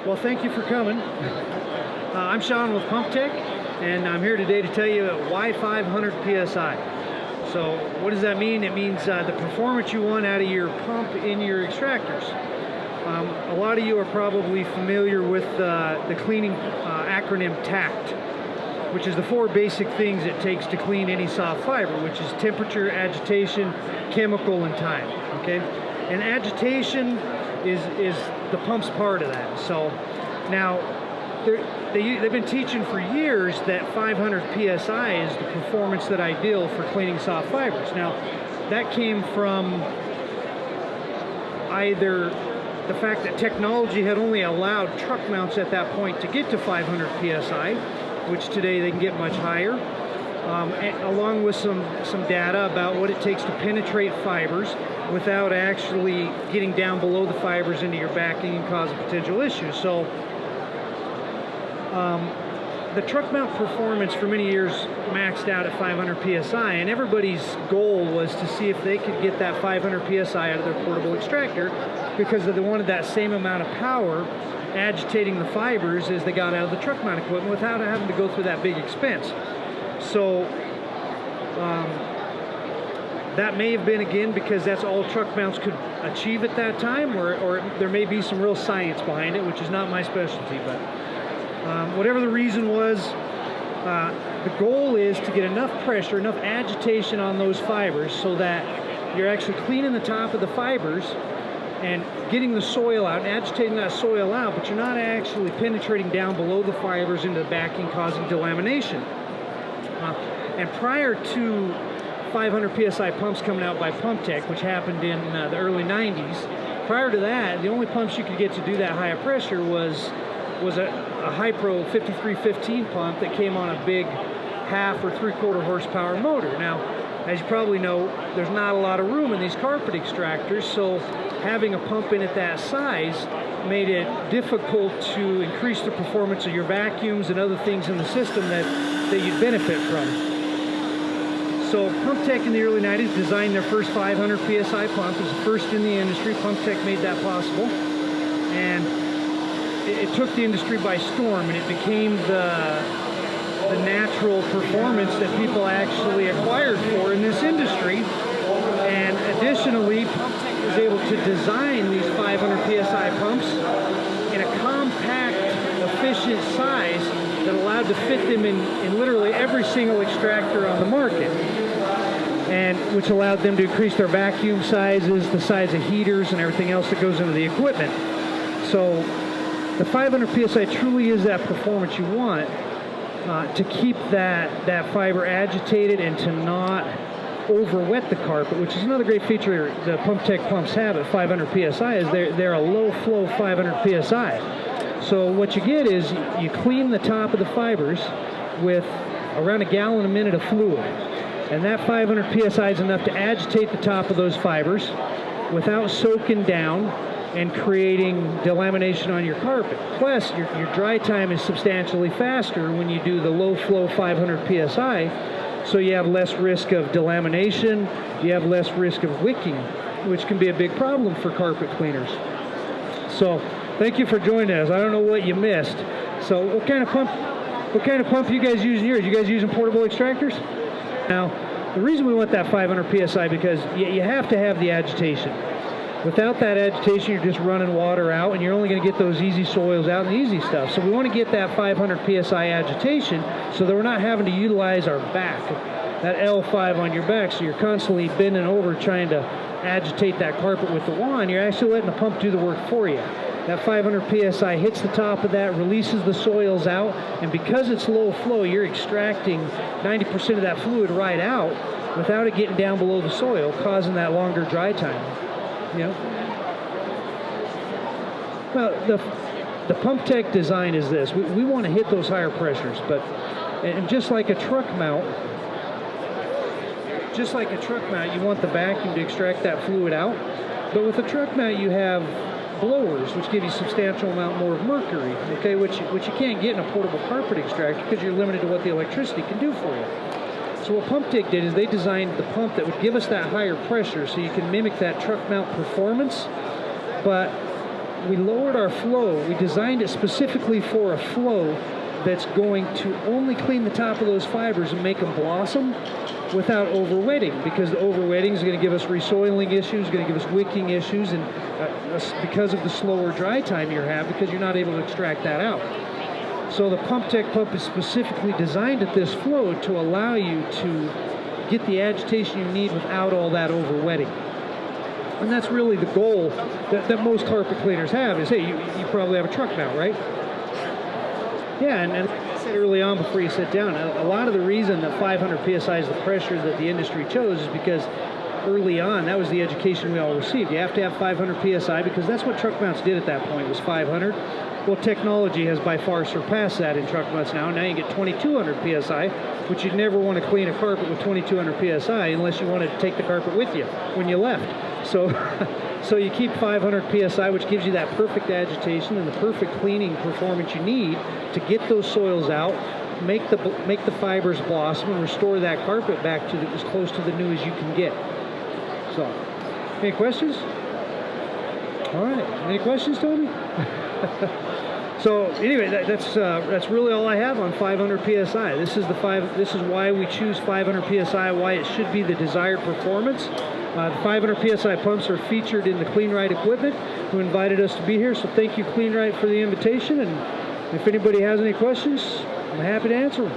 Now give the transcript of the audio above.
Well, thank you for coming. I'm Shawn with PUMPTEC, and I'm here today to tell you why 500 PSI. So what does that mean? It means the performance you want out of your pump in your extractors. A lot of you are probably familiar with the cleaning acronym TACT, which is the 4 basic things it takes to clean any soft fiber, which is temperature, agitation, chemical, and time. Okay, and agitation is the pump's part of that. So now they've been teaching for years that 500 PSI is the performance that ideal for cleaning soft fibers. Now that came from either the fact that technology had only allowed truck mounts at that point to get to 500 PSI, which today they can get much higher, along with some data about what it takes to penetrate fibers without actually getting down below the fibers into your backing and causing potential issues. So the truck mount performance for many years maxed out at 500 PSI, and everybody's goal was to see if they could get that 500 PSI out of their portable extractor, because they wanted that same amount of power agitating the fibers as they got out of the truck mount equipment without having to go through that big expense. So that may have been, again, because that's all truck mounts could achieve at that time, or there may be some real science behind it, which is not my specialty. But whatever the reason was, the goal is to get enough pressure, enough agitation on those fibers so that you're actually cleaning the top of the fibers and getting the soil out, and agitating that soil out, but you're not actually penetrating down below the fibers into the backing, causing delamination. And prior to 500 PSI pumps coming out by PUMPTEC, which happened in the early 90s, prior to that, the only pumps you could get to do that high pressure was a Hypro 5315 pump that came on a big 1/2 or 3/4 horsepower motor. Now, as you probably know, there's not a lot of room in these carpet extractors, so having a pump in at that size made it difficult to increase the performance of your vacuums and other things in the system that you'd benefit from. So PUMPTEC in the early 90s designed their first 500 PSI pump. It was the first in the industry. PUMPTEC made that possible, and it took the industry by storm, and it became the natural performance that people actually acquired for in this industry. And additionally, PUMPTEC was able to design these 500 PSI pumps in a compact, efficient size that allowed to fit them in literally every single extractor on the market, and which allowed them to increase their vacuum sizes, the size of heaters, and everything else that goes into the equipment. So the 500 PSI truly is that performance you want to keep that fiber agitated and to not over wet the carpet, which is another great feature the PUMPTEC pumps have at 500 PSI, is they're a low flow 500 PSI. So what you get is you clean the top of the fibers with around 1 gallon a minute of fluid, and that 500 PSI is enough to agitate the top of those fibers without soaking down and creating delamination on your carpet. Plus, your dry time is substantially faster when you do the low flow 500 PSI, so you have less risk of delamination, you have less risk of wicking, which can be a big problem for carpet cleaners. So thank you for joining us. I don't know what you missed. So what kind of pump you guys using yours? You guys using portable extractors? Now, the reason we want that 500 PSI because you have to have the agitation. Without that agitation, you're just running water out, and you're only going to get those easy soils out and the easy stuff. So we want to get that 500 PSI agitation so that we're not having to utilize our back, that L5 on your back, so you're constantly bending over trying to agitate that carpet with the wand. You're actually letting the pump do the work for you. That 500 PSI hits the top of that, releases the soils out, and because it's low flow, you're extracting 90% of that fluid right out without it getting down below the soil, causing that longer dry time. You know? Well, the PUMPTEC design is this. We want to hit those higher pressures, and just like a truck mount, you want the vacuum to extract that fluid out. But with a truck mount, you have blowers, which give you a substantial amount more of mercury, okay, which you can't get in a portable carpet extractor because you're limited to what the electricity can do for you. So what PUMPTEC did is they designed the pump that would give us that higher pressure so you can mimic that truck mount performance, but we lowered our flow. We designed it specifically for a flow that's going to only clean the top of those fibers and make them blossom without overwetting, because the overwetting is going to give us resoiling issues, going to give us wicking issues, and because of the slower dry time you have, because you're not able to extract that out. So the PUMPTEC pump is specifically designed at this flow to allow you to get the agitation you need without all that overwetting. And that's really the goal that most carpet cleaners have is, hey, you probably have a truck mount, right? Yeah, and I said early on before you sit down, a lot of the reason that 500 PSI is the pressure that the industry chose is because early on, that was the education we all received. You have to have 500 PSI because that's what truck mounts did at that point, was 500. Well, technology has by far surpassed that in truck mounts now. Now you get 2200 PSI, which you'd never want to clean a carpet with 2200 PSI unless you wanted to take the carpet with you when you left. So, so you keep 500 PSI, which gives you that perfect agitation and the perfect cleaning performance you need to get those soils out, make the fibers blossom, and restore that carpet back to as close to the new as you can get. So, any questions? All right, any questions, Toby? So anyway, that's really all I have on 500 PSI. This is why we choose 500 PSI, why it should be the desired performance. The 500 PSI pumps are featured in the KleenRite equipment, who invited us to be here. So thank you, KleenRite, for the invitation. And if anybody has any questions, I'm happy to answer them.